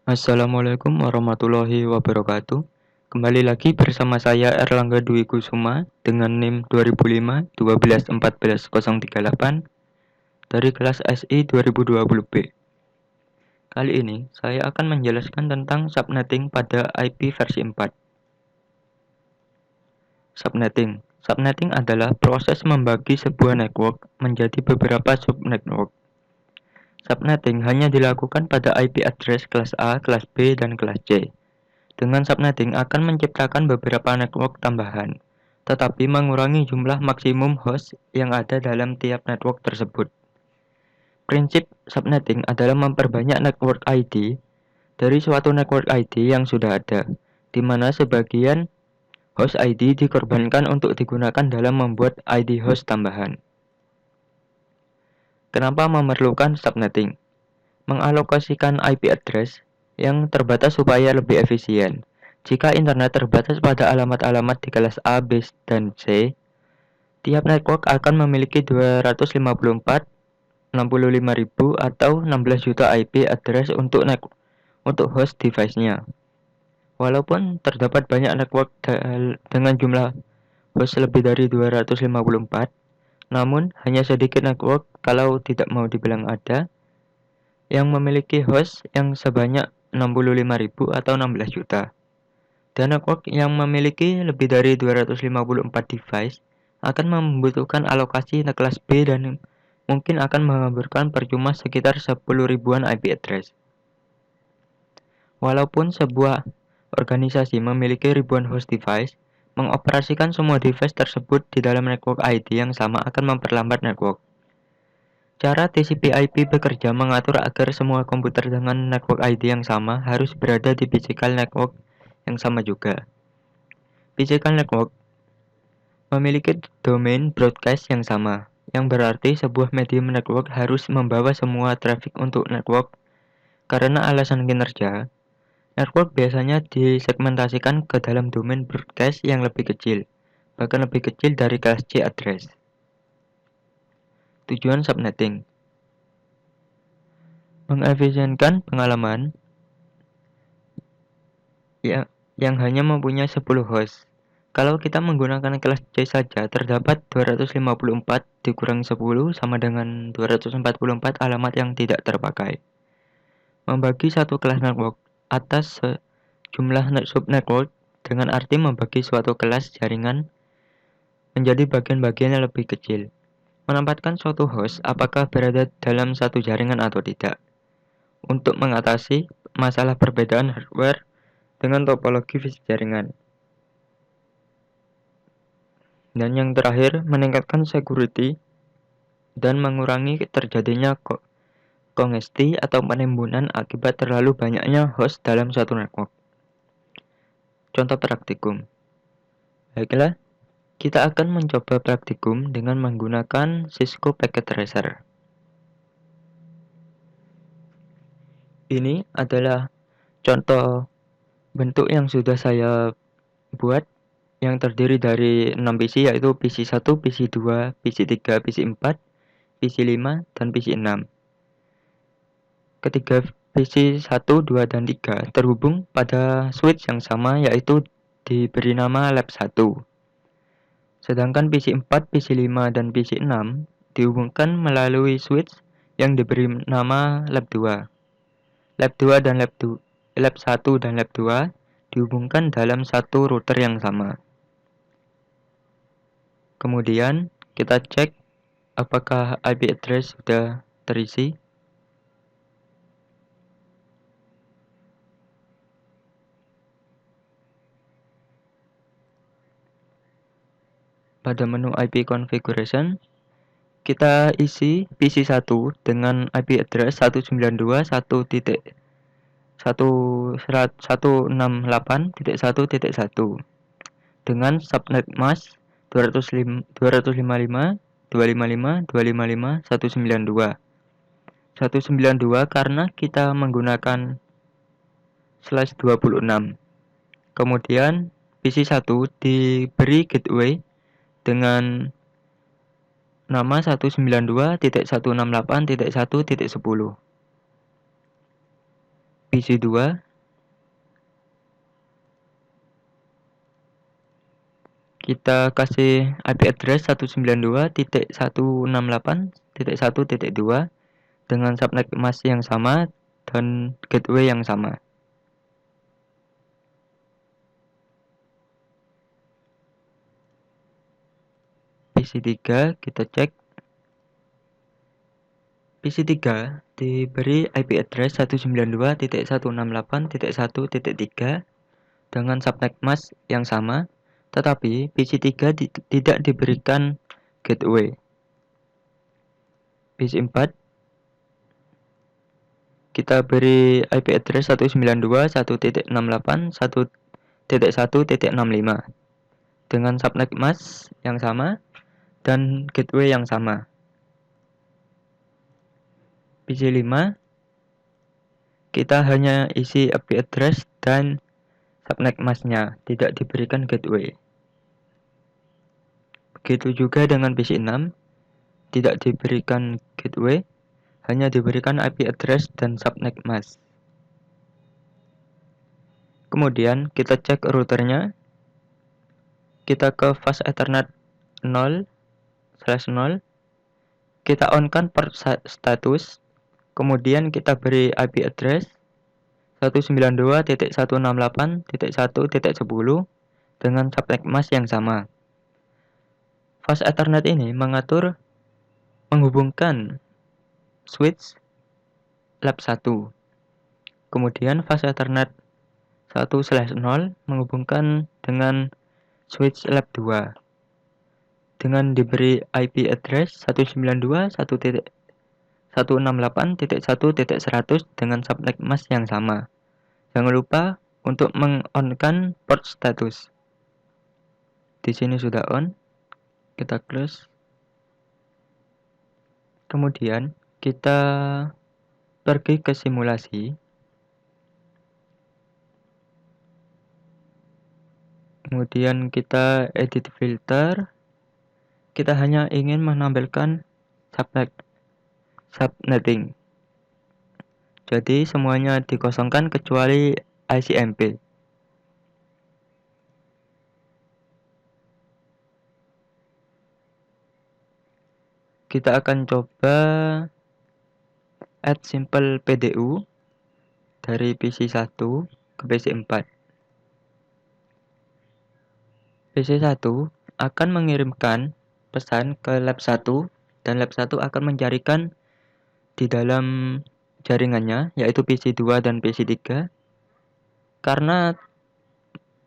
Assalamualaikum warahmatullahi wabarakatuh. Kembali lagi bersama saya Erlangga Dwi Kusuma dengan NIM 2005 12 14 038 dari kelas SI 2020B. Kali ini saya akan menjelaskan tentang subnetting pada IP versi 4. Subnetting. Subnetting adalah proses membagi sebuah network menjadi beberapa subnetwork. Subnetting hanya dilakukan pada IP address kelas A, kelas B, dan kelas C. Dengan subnetting akan menciptakan beberapa network tambahan, tetapi mengurangi jumlah maksimum host yang ada dalam tiap network tersebut. Prinsip subnetting adalah memperbanyak network ID dari suatu network ID yang sudah ada, di mana sebagian host ID dikorbankan untuk digunakan dalam membuat ID host tambahan. Kenapa memerlukan subnetting? Mengalokasikan IP address yang terbatas supaya lebih efisien. Jika internet terbatas pada alamat-alamat di kelas A, B, dan C, tiap network akan memiliki 254, 65.000, atau 16 juta IP address untuk host device-nya. Walaupun terdapat banyak network dengan jumlah host lebih dari 254, namun hanya sedikit network, kalau tidak mau dibilang ada, yang memiliki host yang sebanyak 65.000 atau 16 juta. Dan network yang memiliki lebih dari 254 device akan membutuhkan alokasi kelas B dan mungkin akan mengaburkan percuma sekitar 10 ribuan IP address. Walaupun sebuah organisasi memiliki ribuan host device, mengoperasikan semua device tersebut di dalam network ID yang sama akan memperlambat network. Cara TCP/IP bekerja mengatur agar semua komputer dengan network ID yang sama harus berada di physical network yang sama juga. Physical network memiliki domain broadcast yang sama, yang berarti sebuah medium network harus membawa semua traffic untuk network. Karena alasan kinerja, network biasanya disegmentasikan ke dalam domain broadcast yang lebih kecil, bahkan lebih kecil dari kelas C address. Tujuan subnetting: mengefisienkan pengalaman yang hanya mempunyai 10 host. Kalau kita menggunakan kelas C saja, terdapat 254 dikurangi 10 sama dengan 244 alamat yang tidak terpakai. Membagi satu kelas network atas jumlah subnetwork dengan arti membagi suatu kelas jaringan menjadi bagian-bagian yang lebih kecil. Menempatkan suatu host apakah berada dalam satu jaringan atau tidak. Untuk mengatasi masalah perbedaan hardware dengan topologi fisik jaringan. Dan yang terakhir, meningkatkan security dan mengurangi terjadinya kongesti atau penimbunan akibat terlalu banyaknya host dalam satu network. Contoh praktikum. Baiklah, kita akan mencoba praktikum dengan menggunakan Cisco Packet Tracer. Ini adalah contoh bentuk yang sudah saya buat yang terdiri dari 6 PC, yaitu PC 1, PC 2, PC 3, PC 4, PC 5, dan PC 6. Ketiga PC 1, 2, dan 3 terhubung pada switch yang sama, yaitu diberi nama lab 1. Sedangkan PC 4, PC 5, dan PC 6 dihubungkan melalui switch yang diberi nama lab 2. Lab 2 dan lab 1 dan lab 2 dihubungkan dalam satu router yang sama. Kemudian kita cek apakah IP address sudah terisi. Pada menu IP configuration, kita isi PC 1 dengan IP address 192.168.1.1 dengan subnet mask 255.255.255.192. 192 karena kita menggunakan /26. Kemudian PC 1 diberi gateway dengan nama 192.168.1.10. PC2 kita kasih IP address 192.168.1.2 dengan subnet mask yang sama dan gateway yang sama. PC3 kita cek. PC3 diberi IP address 192.168.1.3 dengan subnet mask yang sama, tetapi PC3 tidak diberikan gateway. PC4 kita beri IP address 192.168.1.1.65 dengan subnet mask yang sama dan gateway yang sama. PC5 kita hanya isi IP address dan subnet mask-nya, tidak diberikan gateway. Begitu juga dengan PC6, tidak diberikan gateway, hanya diberikan IP address dan subnet mask. Kemudian kita cek routernya. Kita ke fast Ethernet 0/0. Kita on-kan port status. Kemudian kita beri IP address 192.168.1.10 dengan subnet mask yang sama. Fast Ethernet ini menghubungkan switch lab 1. Kemudian fast Ethernet 1/0 menghubungkan dengan switch lab 2 dengan diberi IP address 192.168.1.100 dengan subnet mask yang sama. Jangan lupa untuk meng-on-kan port status. Di sini sudah on. Kita close. Kemudian kita pergi ke simulasi. Kemudian kita edit filter. Kita hanya ingin menampilkan subnetting. Jadi semuanya dikosongkan kecuali ICMP. Kita akan coba add simple PDU dari PC1 ke PC4. PC1 akan mengirimkan pesan ke lab 1 dan lab 1 akan mencarikan di dalam jaringannya yaitu PC2 dan PC3. Karena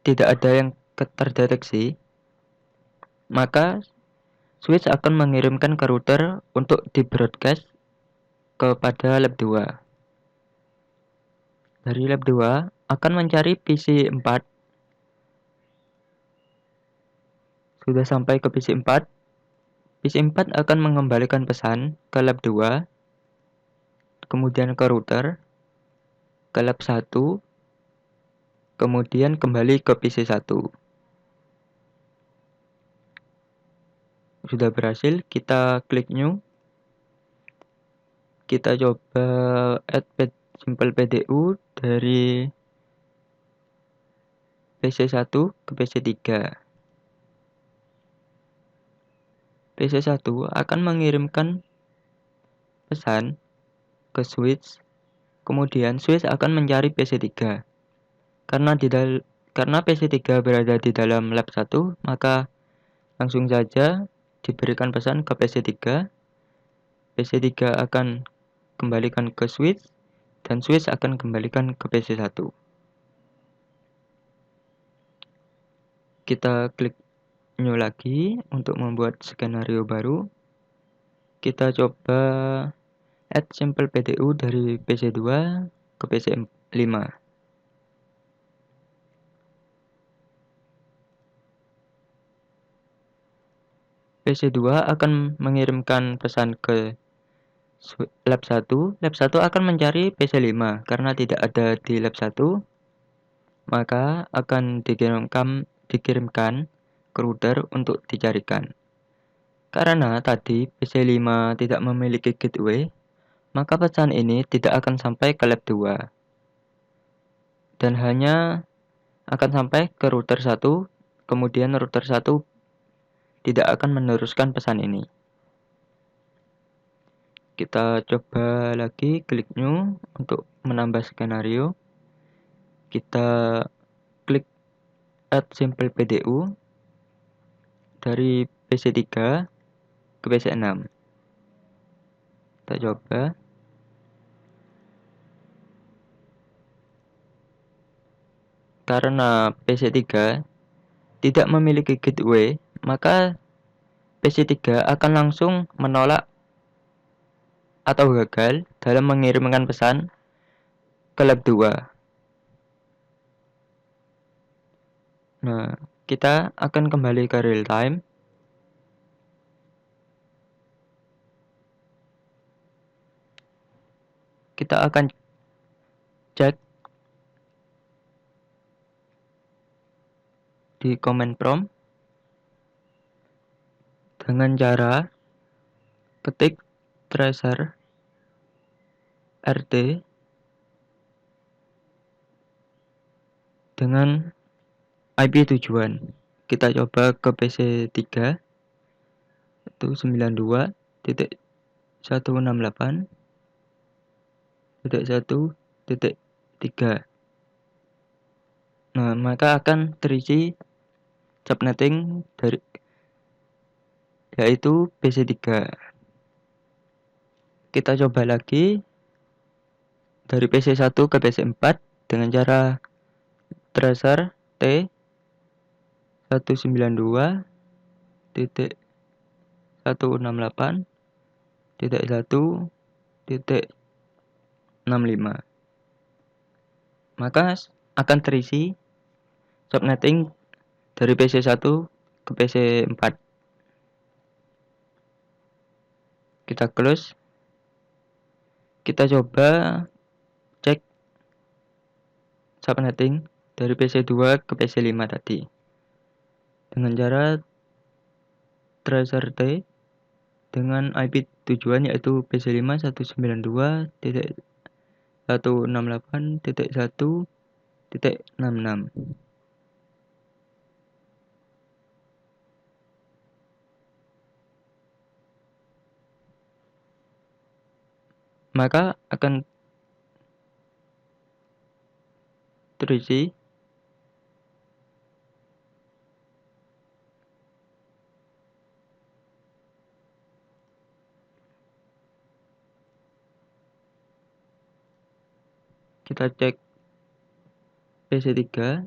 tidak ada yang terdeteksi, maka switch akan mengirimkan ke router untuk di-broadcast kepada lab 2. Dari lab 2 akan mencari PC4. Sudah sampai ke PC4. PC4 akan mengembalikan pesan ke lab 2, kemudian ke router, ke lab 1, kemudian kembali ke PC1. Sudah berhasil, kita klik new. Kita coba add simple PDU dari PC1 ke PC3. PC1 akan mengirimkan pesan ke switch, kemudian switch akan mencari PC3. Karena PC3 berada di dalam lab 1, maka langsung saja diberikan pesan ke PC3. PC3 akan kembalikan ke switch, dan switch akan kembalikan ke PC1. Kita klik new lagi untuk membuat skenario baru. Kita coba add simple PDU dari PC2 ke PC5. PC2 akan mengirimkan pesan ke lab 1. Lab 1 akan mencari PC5. Karena tidak ada di lab 1, maka akan dikirimkan ke router untuk dicarikan. Karena tadi PC5 tidak memiliki gateway, maka pesan ini tidak akan sampai ke lab 2. dan hanya akan sampai ke router 1, kemudian router 1 tidak akan meneruskan pesan ini. Kita coba lagi klik new untuk menambah skenario. Kita klik add simple PDU dari PC3 ke PC6. Kita coba. Karena PC3 tidak memiliki gateway, maka PC3 akan langsung menolak atau gagal dalam mengirimkan pesan ke lab 2. Nah, kita akan kembali ke real time. Kita akan cek di command prompt dengan cara ketik tracer rt dengan IP tujuan. Kita coba ke PC3 itu 92.168.1.3. Nah, maka akan terisi subnetting dari yaitu PC3. Kita coba lagi dari PC1 ke PC4 dengan cara tracer T 192.168.1.65. Maka akan terisi subnetting dari PC1 ke PC4. Kita close. Kita coba cek subnetting dari PC2 ke PC5 tadi dengan cara tracer T dengan IP tujuan yaitu PC5 192.168.1.66. Maka akan terisi kita cek PC3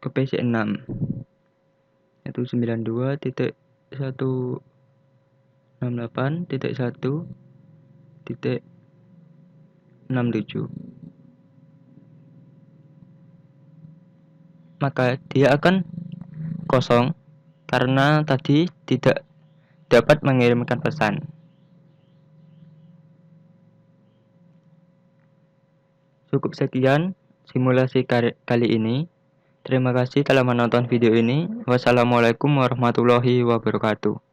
ke PC6 yaitu 92.168.1.67. Maka dia akan kosong karena tadi tidak dapat mengirimkan pesan. Cukup sekian simulasi kali ini. Terima kasih telah menonton video ini. Wassalamualaikum warahmatullahi wabarakatuh.